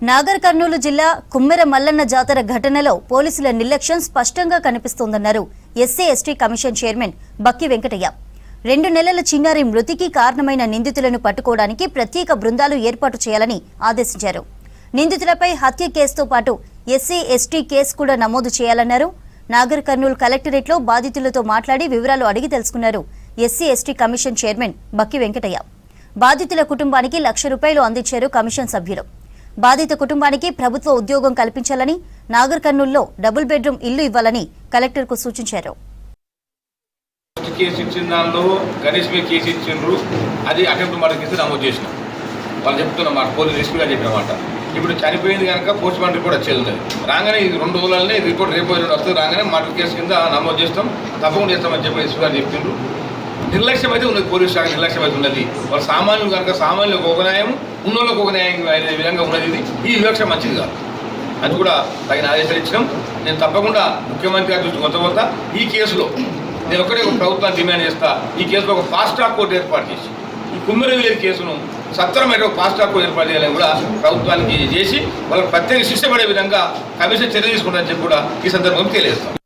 నాగర్ కర్నూలు జిల్లా కుమ్మెర మల్లన్న జాతర ఘటనలో పోలీసుల నిర్లక్ష్యం స్పష్టంగా కనిపిస్తోందన్నారు SC ST commission chairman Bakki Venkataiah. 2 నెలల చిన్నారి మృతికి కారణమైన నిందితులను పట్టుకోవడానికి ప్రత్యేక బృందాలు ఏర్పాటు చేయాలని ఆదేశించారు. నిందితులపై హత్య కేసుతో పాటు ఎస్సీ ఎస్టీ కేసు కూడా నమోదు చేయాలన్నారు. నాగర్ కర్నూలు కలెక్టరేట్లో బాధితులతో మాట్లాడి వివరాలు అడిగి తెలుసుకున్నారు SC ST commission chairman Bakki Venkataiah. బాధితుల కుటుంబానికి ₹1,00,000 అందించారు కమిషన్ సభ్యులు. బాధిత కుటుంబానికి ప్రభుత్వ ఉద్యోగం కల్పించాలని, నాగర్ కర్నూలులో డబుల్ బెడ్రూమ్ ఇల్లు ఇవ్వాలని కలెక్టర్కు సూచించారు. కేసు ఇచ్చిన దానిలో గణేష్ మీద కేసు ఇచ్చిండ్రు, అది అటెంప్ట్ మర్డర్ కేసు నమోదు చేసిన వాళ్ళు చెప్తున్నమాట, పోలీసు రిస్క్గా చెప్పినమాట. ఇప్పుడు చనిపోయింది కనుక పోస్ట్ మార్టం రిపోర్ట్ వచ్చేది ఉంది. రాగానే ఇది 2 రోజులనే రిపోర్ట్ రేపు వస్తుంది. రాగానే మర్డర్ కేసు కింద నమోదు చేస్తాం, తప్పకుండా చేస్తామని చెప్పి ఎస్పీ గారు చెప్తుండ్రు. నిర్లక్ష్యం అయితే ఉన్నది, పోలీసు శాఖ నిర్లక్ష్యం అయితే ఉన్నది. వాళ్ళ సామాన్యులు కనుక సామాన్యులకు ఒక న్యాయం, ఉన్నోళ్ళకు ఒక న్యాయం అనే విధంగా ఉన్నది. ఈ వివక్ష మంచిది కాదు, అది కూడా తగిన ఆదేశాలు ఇచ్చినాం. నేను తప్పకుండా ముఖ్యమంత్రి గారి దృష్టి కొత్త ఈ కేసులో నేను ఒకటే ఒక ప్రభుత్వాన్ని డిమాండ్ చేస్తా. ఈ కేసులో ఒక ఫాస్ట్ ట్రాక్ కోర్టు ఏర్పాటు చేసి ఈ కుమ్మెర విలేజ్ కేసును సత్వరమైన ఒక ఫాస్ట్ ట్రాక్ కోర్టు ఏర్పాటు చేయాలని కూడా ప్రభుత్వానికి చేసి వాళ్ళకి ప్రత్యేక శిక్ష పడే విధంగా కమిషన్ చర్య తీసుకుంటారని చెప్పి కూడా ఈ సందర్భంగా తెలియజేస్తాం.